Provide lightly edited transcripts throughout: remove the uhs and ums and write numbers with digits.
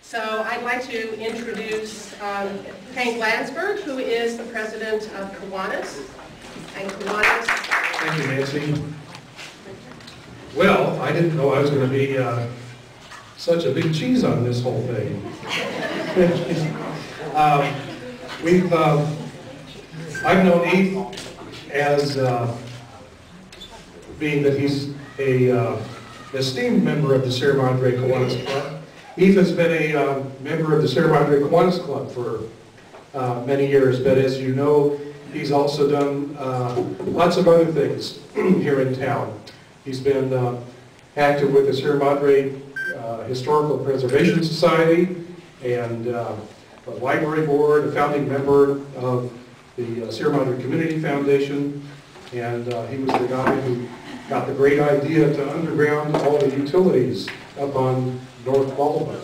So I'd like to introduce Eph Konigsberg, who is the president of Kiwanis. And Kiwanis... Thank you, Nancy. Well, I didn't know I was going to be such a big cheese on this whole thing. I've known Eph as being that he's a esteemed member of the Sierra Madre Kiwanis Club. Eph has been a member of the Sierra Madre Kiwanis Club for many years, but as you know, he's also done lots of other things here in town. He's been active with the Sierra Madre Historical Preservation Society and the Library Board, a founding member of the Sierra Madre Community Foundation, and he was the guy who got the great idea to underground all the utilities up on North Baldwin.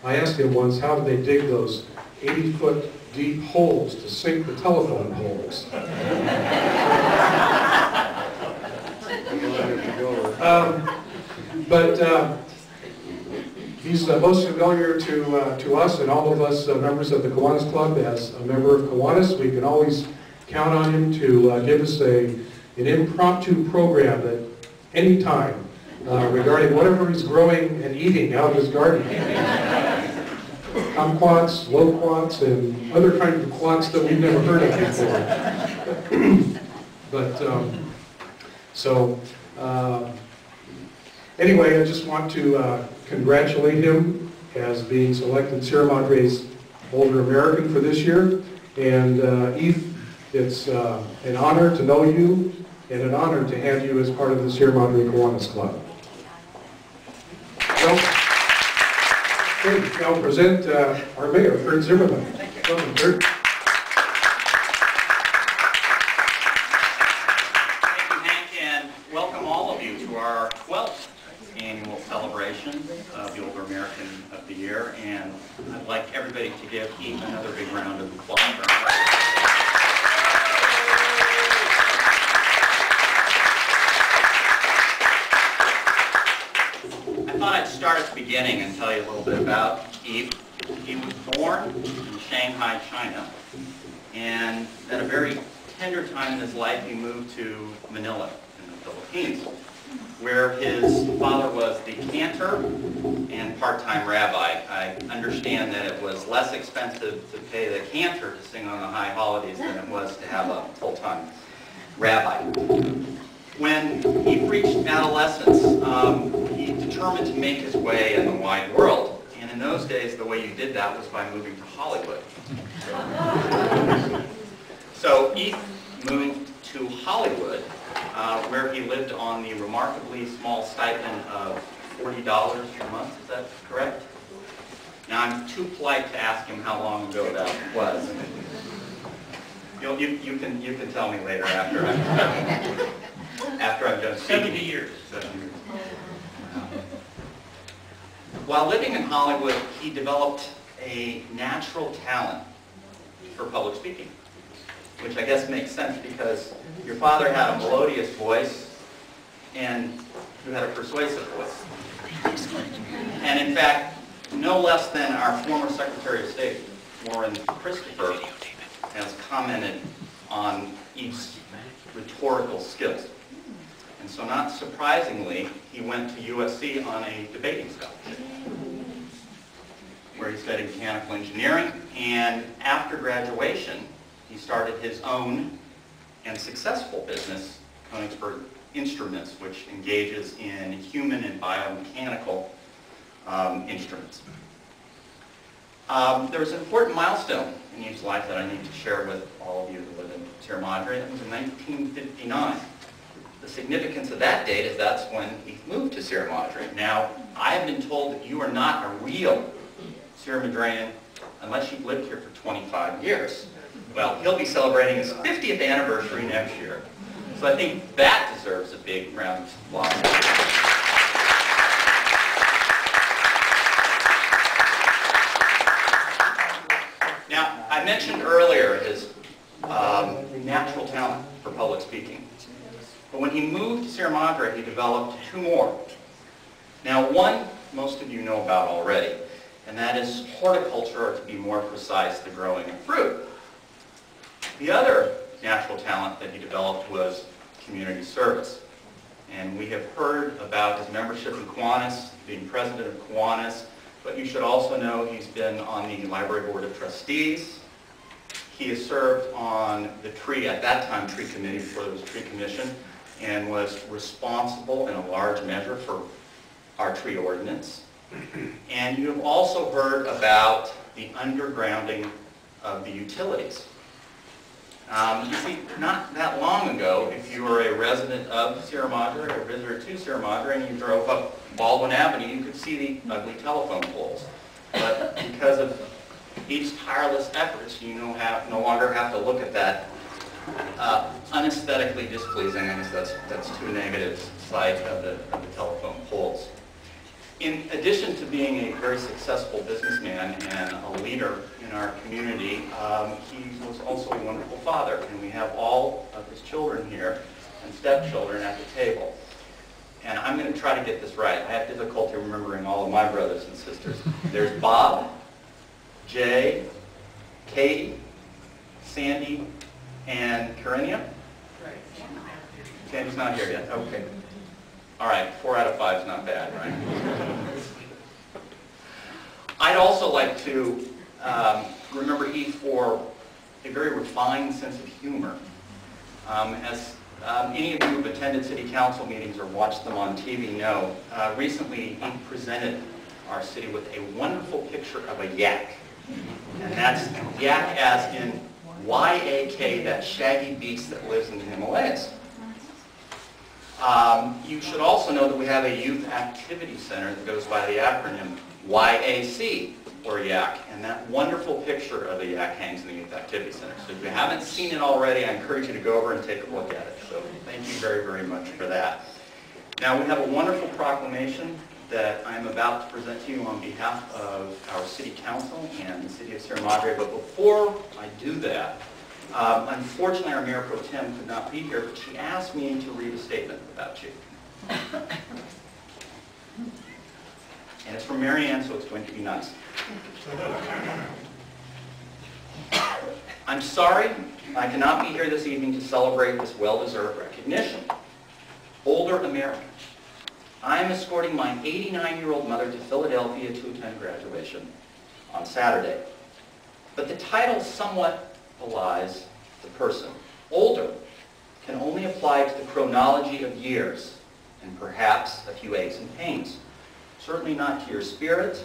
I asked him once, how did they dig those 80-foot deep holes to sink the telephone poles? He's most familiar to us and all of us members of the Kiwanis Club as a member of Kiwanis. We can always count on him to give us an impromptu program at any time regarding whatever he's growing and eating out of his garden. Kumquats, loquats, and other kinds of quats that we've never heard of before. Anyway, I just want to congratulate him as being selected Sierra Madre's Older American for this year. And Eph, it's an honor to know you and an honor to have you as part of the Sierra Madre Kiwanis Club. I'll present our mayor, Kurt Zimmerman. Welcome, Kurt. Thank you, Hank, and welcome all of you to our 12th annual celebration of the Older American of the Year. And I'd like everybody to give Eph another big round of applause. I thought I'd start at the beginning and tell you a little bit about Eph. He was born in Shanghai, China, and at a very tender time in his life he moved to Manila in the Philippines, where his father was the cantor and part-time rabbi. I understand that it was less expensive to pay the cantor to sing on the high holidays than it was to have a full-time rabbi. When he reached adolescence, he determined to make his way in the wide world. And in those days, the way you did that was by moving to Hollywood. So Eph moved to Hollywood, where he lived on the remarkably small stipend of $40 a month. Is that correct? Now, I'm too polite to ask him how long ago that was. You can tell me later after I've done speaking. 70 years. 70 years. While living in Hollywood, he developed a natural talent for public speaking, which I guess makes sense because your father had a melodious voice and you had a persuasive voice. And in fact, no less than our former Secretary of State, Warren Christopher, has commented on Eph's rhetorical skills. And so not surprisingly, he went to USC on a debating scholarship, where he studied mechanical engineering, and after graduation, he started his own and successful business, Konigsberg Instruments, which engages in human and biomechanical instruments. There was an important milestone in Eph's life that I need to share with all of you who live in Sierra Madre. It was in 1959. The significance of that date is that's when he moved to Sierra Madre. Now, I have been told that you are not a real SierraMadrean unless you've lived here for 25 years. Well, he'll be celebrating his 50th anniversary next year. So I think that deserves a big round of applause. Now, I mentioned earlier his natural talent for public speaking. But when he moved to Sierra Madre, he developed two more. Now, one most of you know about already. and that is horticulture, or to be more precise, the growing of fruit. The other natural talent that he developed was community service. And we have heard about his membership in Kiwanis, being president of Kiwanis, but you should also know he's been on the library board of trustees. He has served on the tree, at that time, tree committee before there was a tree commission, and was responsible in a large measure for our tree ordinance. And you have also heard about the undergrounding of the utilities. You see, not that long ago, if you were a resident of Sierra Madre or a visitor to Sierra Madre and you drove up Baldwin Avenue, you could see the ugly telephone poles. But because of each tireless efforts, you no longer have to look at that unesthetically displeasing, I guess that's too negative, side of the telephone poles. In addition to being a very successful businessman and a leader in our community, he was also a wonderful father, and we have all of his children here and stepchildren at the table. And I'm going to try to get this right. I have difficulty remembering all of my brothers and sisters. There's Bob, Jay, Katie, Sandy, and Karenia? Right. Sandy's not here yet. Okay. All right, 4 out of 5 is not bad, right? I'd also like to remember Eve for a very refined sense of humor. As any of you who have attended city council meetings or watched them on TV know, recently Eve presented our city with a wonderful picture of a yak. And that's yak as in Y-A-K, that shaggy beast that lives in the Himalayas. You should also know that we have a youth activity center that goes by the acronym YAC, or yak, and that wonderful picture of the yak hangs in the youth activity center. So if you haven't seen it already, I encourage you to go over and take a look at it. So thank you very, very much for that. Now we have a wonderful proclamation that I'm about to present to you on behalf of our city council and the city of Sierra Madre, but before I do that, unfortunately, our Mayor Pro Tem could not be here, but she asked me to read a statement about you. And it's from Mary Ann, so it's going to be nice. I'm sorry I cannot be here this evening to celebrate this well-deserved recognition. Older Americans. I am escorting my 89-year-old mother to Philadelphia to attend graduation on Saturday. But the title somewhat belies the person. Older can only apply to the chronology of years and perhaps a few aches and pains. Certainly not to your spirit,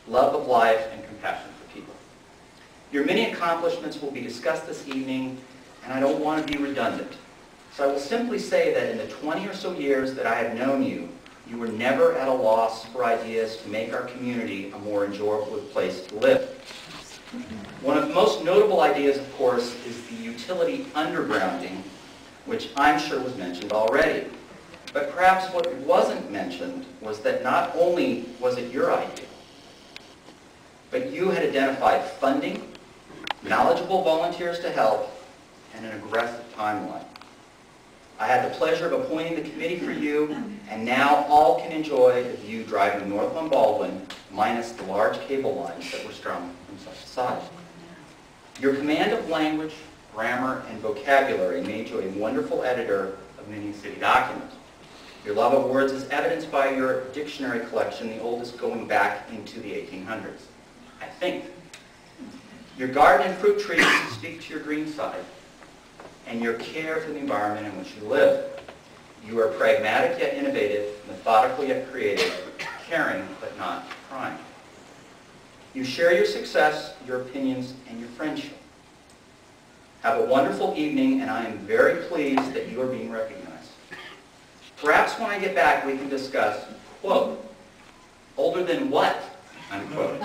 love of life, and compassion for people. Your many accomplishments will be discussed this evening, and I don't want to be redundant. So I will simply say that in the 20 or so years that I have known you, you were never at a loss for ideas to make our community a more enjoyable place to live. One of the most notable ideas, of course, is the utility undergrounding, which I'm sure was mentioned already. But perhaps what wasn't mentioned was that not only was it your idea, but you had identified funding, knowledgeable volunteers to help, and an aggressive timeline. I had the pleasure of appointing the committee for you, and now all can enjoy the view driving north on Baldwin, minus the large cable lines that were strung from such a side. Your command of language, grammar, and vocabulary made you a wonderful editor of many city documents. Your love of words is evidenced by your dictionary collection, the oldest going back into the 1800s, I think. Your garden and fruit trees speak to your green side, and your care for the environment in which you live. You are pragmatic yet innovative, methodical yet creative, caring but not prying. You share your success, your opinions, and your friendship. Have a wonderful evening, and I am very pleased that you are being recognized. Perhaps when I get back we can discuss, quote, older than what, unquote.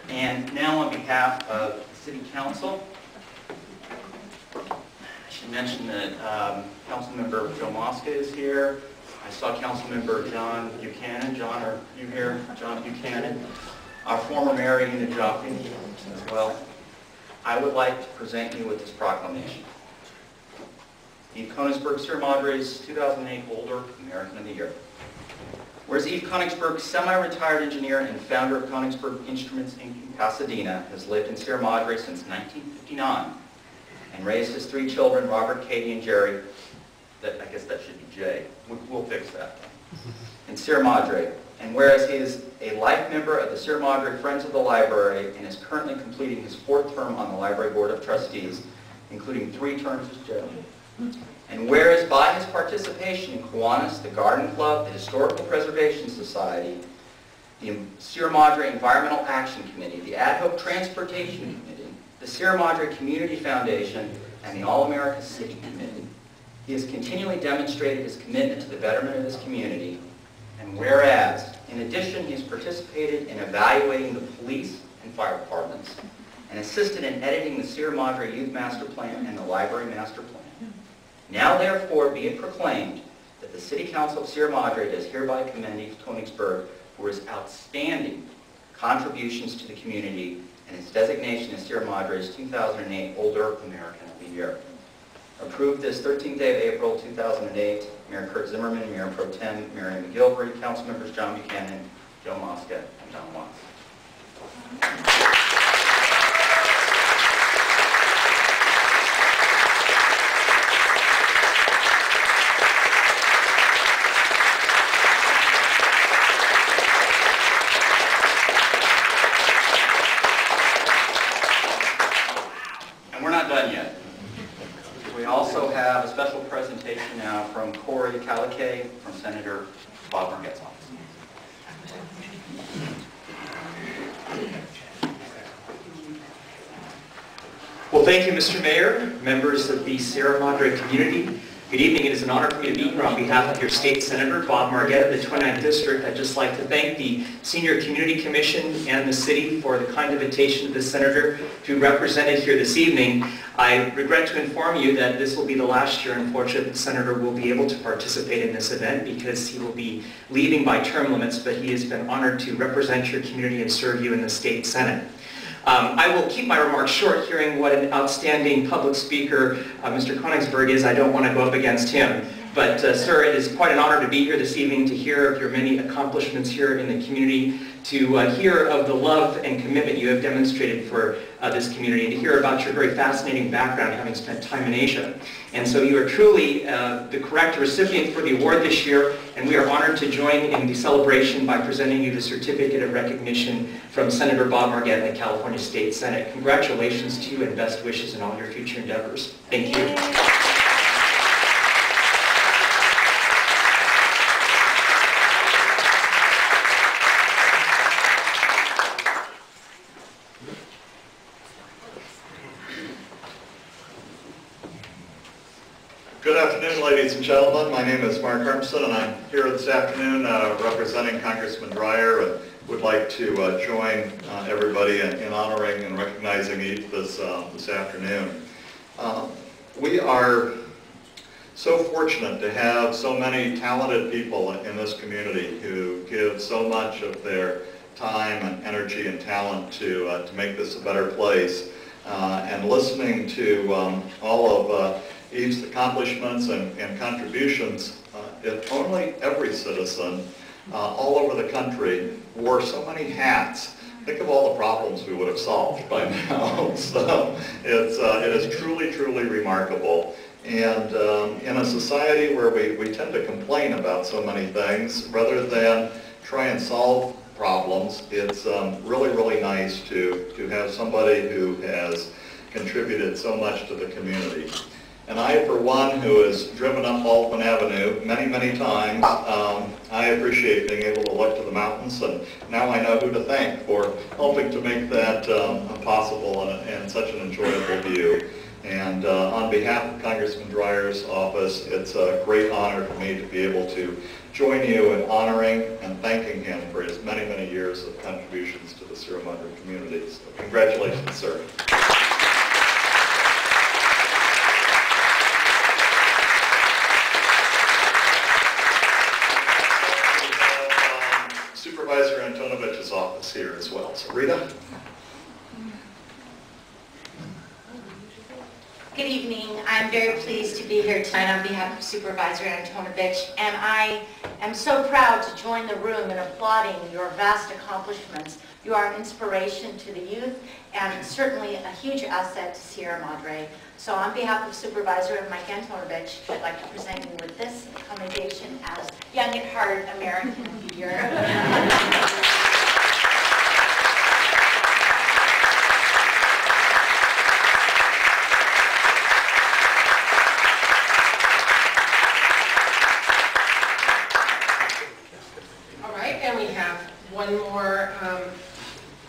And now on behalf of the City Council, I should mention that Councilmember Joe Mosca is here. I saw Councilmember John Buchanan. John, are you here? John Buchanan. Our former Mayor, Una Joplin, as well. I would like to present you with this proclamation. Eph Konigsberg, Sierra Madre's 2008 Older American of the Year. Whereas Eph Konigsberg, semi-retired engineer and founder of Konigsberg Instruments Inc. in Pasadena, has lived in Sierra Madre since 1959 and raised his 3 children, Robert, Katie, and Jerry. I guess that should be Jay. We'll fix that. In Sierra Madre. And whereas he is a life member of the Sierra Madre Friends of the Library and is currently completing his 4th term on the Library Board of Trustees, including 3 terms as chairman. And whereas by his participation in Kiwanis, the Garden Club, the Historical Preservation Society, the Sierra Madre Environmental Action Committee, the Ad Hoc Transportation Committee, the Sierra Madre Community Foundation, and the All-America City Committee, he has continually demonstrated his commitment to the betterment of his community. And whereas, in addition, he's participated in evaluating the police and fire departments and assisted in editing the Sierra Madre Youth Master Plan and the Library Master Plan. Now therefore be it proclaimed that the City Council of Sierra Madre does hereby commend Eph Konigsberg for his outstanding contributions to the community and his designation as Sierra Madre's 2008 Older American of the Year. Approved this 13th day of April 2008, Mayor Kurt Zimmerman, Mayor Pro Tem Mary McGilvery, Council Members John Buchanan, Joe Mosca, and John Watts. And we're not done yet. We also have a special presentation now from Corey Calicay from Senator Bob Margette's office. Well, thank you, Mr. Mayor, members of the Sierra Madre community. Good evening. It is an honor for me to be here on behalf of your state senator, Bob Margette of the 29th District. I'd just like to thank the Senior Community Commission and the city for the kind invitation of the senator to represent it here this evening. I regret to inform you that this will be the last year, unfortunately, the senator will be able to participate in this event because he will be leaving by term limits, but he has been honored to represent your community and serve you in the state senate. I will keep my remarks short, hearing what an outstanding public speaker Mr. Konigsberg is. I don't want to go up against him. But, sir, it is quite an honor to be here this evening to hear of your many accomplishments here in the community, to hear of the love and commitment you have demonstrated for this community, and to hear about your very fascinating background, having spent time in Asia. And so you are truly the correct recipient for the award this year, and we are honored to join in the celebration by presenting you the certificate of recognition from Senator Bob Margette in the California State Senate. Congratulations to you and best wishes in all your future endeavors. Thank you. Good afternoon, ladies and gentlemen. My name is Mark Armstead, and I'm here this afternoon representing Congressman Dreyer, and would like to join everybody in honoring and recognizing Eph this afternoon. We are so fortunate to have so many talented people in this community who give so much of their time and energy and talent to make this a better place. And listening to all of Eph's accomplishments and contributions, if only every citizen all over the country wore so many hats, think of all the problems we would have solved by now. So it is truly, truly remarkable. And in a society where we tend to complain about so many things, rather than try and solve problems, it's really, really nice to have somebody who has contributed so much to the community. And I, for one, who has driven up Baldwin Avenue many, many times, I appreciate being able to look to the mountains, and now I know who to thank for helping to make that possible and such an enjoyable view. And on behalf of Congressman Dreyer's office, it's a great honor for me to be able to join you in honoring and thanking him for his many, many years of contributions to the Sierra Madre community. So congratulations, sir. Supervisor Antonovich's office here as well. So Rita. Good evening. I'm very pleased to be here tonight on behalf of Supervisor Antonovich, and I am so proud to join the room in applauding your vast accomplishments. You are an inspiration to the youth and certainly a huge asset to Sierra Madre. So on behalf of Supervisor Mike Antonovich, I'd like to present you with this commendation as Young at Heart American of the Year. One more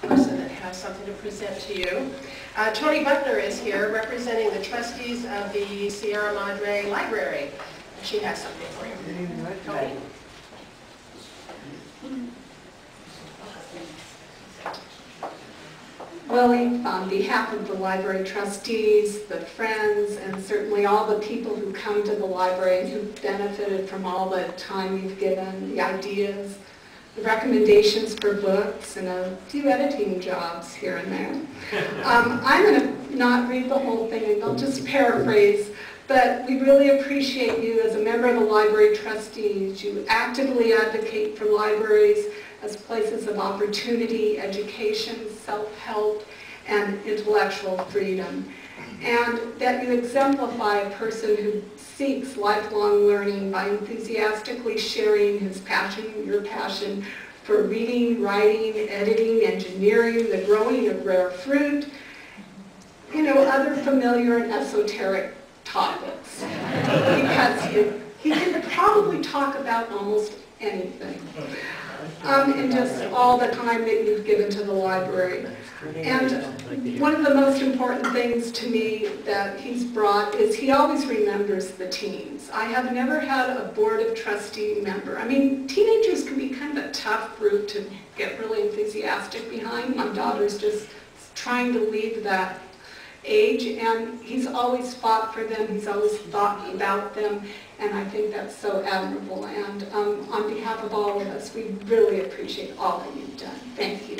person that has something to present to you. Tony Buckner is here representing the trustees of the Sierra Madre Library. She has something for you. Tony? Well, on behalf of the library trustees, the friends, and certainly all the people who come to the library and who've benefited from all the time you've given, the ideas, the recommendations for books, and a few editing jobs here and there. I'm going to not read the whole thing, and I'll just paraphrase, but we really appreciate you as a member of the library trustees. You actively advocate for libraries as places of opportunity, education, self-help, and intellectual freedom. And that you exemplify a person who seeks lifelong learning by enthusiastically sharing his passion, your passion, for reading, writing, editing, engineering, the growing of rare fruit, other familiar and esoteric topics. Because he can probably talk about almost anything. And just all the time that you've given to the library. And one of the most important things to me that he's brought is he always remembers the teens. I have never had a board of trustee member. I mean, teenagers can be kind of a tough group to get really enthusiastic behind. My daughter's just trying to leave that age, and he's always fought for them, he's always thought about them, and I think that's so admirable. And on behalf of all of us, we really appreciate all that you've done. Thank you.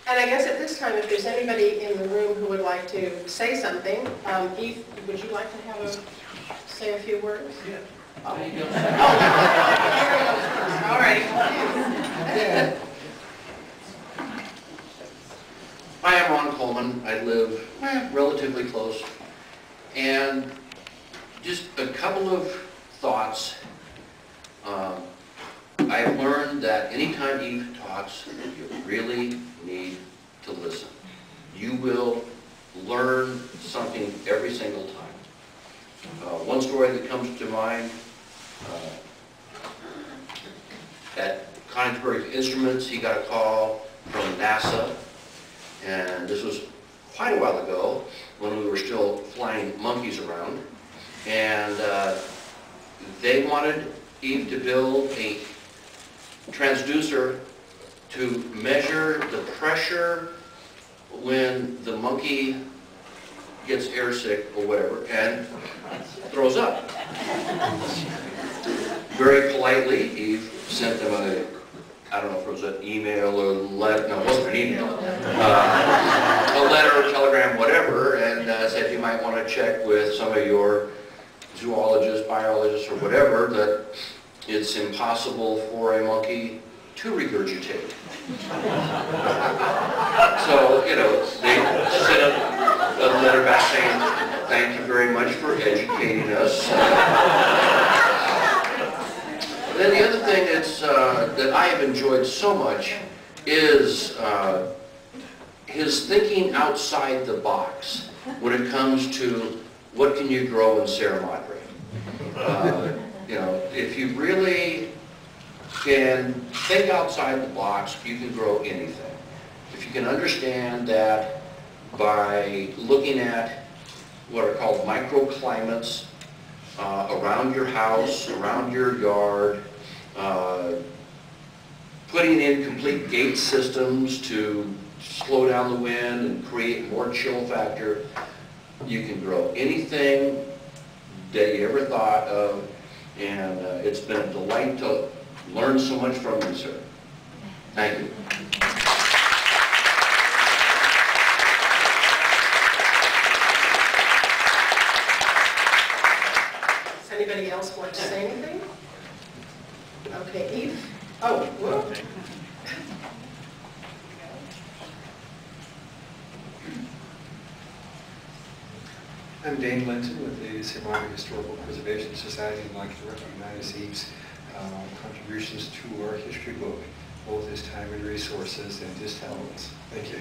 And I guess at this time, if there's anybody in the room who would like to say something, Eve, would you like to say a few words? Yeah. Oh. All right. Hi, I'm Ron Coleman. I live relatively close. And just a couple of thoughts. I've learned that anytime Eve talks, you really need to listen. You will learn something every single time. One story that comes to mind, at Konigsberg Instruments, he got a call from NASA, and this was quite a while ago when we were still flying monkeys around, and they wanted Eve to build a transducer to measure the pressure when the monkey gets airsick or whatever and throws up. Very politely, Eve sent them I don't know if it was an email or letter, no, it wasn't an email, a letter, telegram, whatever, and said you might want to check with some of your zoologists, biologists, or whatever, that it's impossible for a monkey to regurgitate. So, they sent a letter back saying, thank you very much for educating us. Then the other thing that I have enjoyed so much is his thinking outside the box when it comes to what can you grow in Sierra Madre. If you really can think outside the box, you can grow anything. If you can understand that by looking at what are called microclimates around your house, around your yard, putting in complete gate systems to slow down the wind and create more chill factor, you can grow anything that you ever thought of, and it's been a delight to learn so much from you, sir. Thank you. Does anybody else want to say anything? Okay, Eve? Oh, whoa. I'm Dane Linton with the SierraMadre Historical Preservation Society, and I'd like to recognize Eve's contributions to our history book, both his time and resources and his talents. Thank you.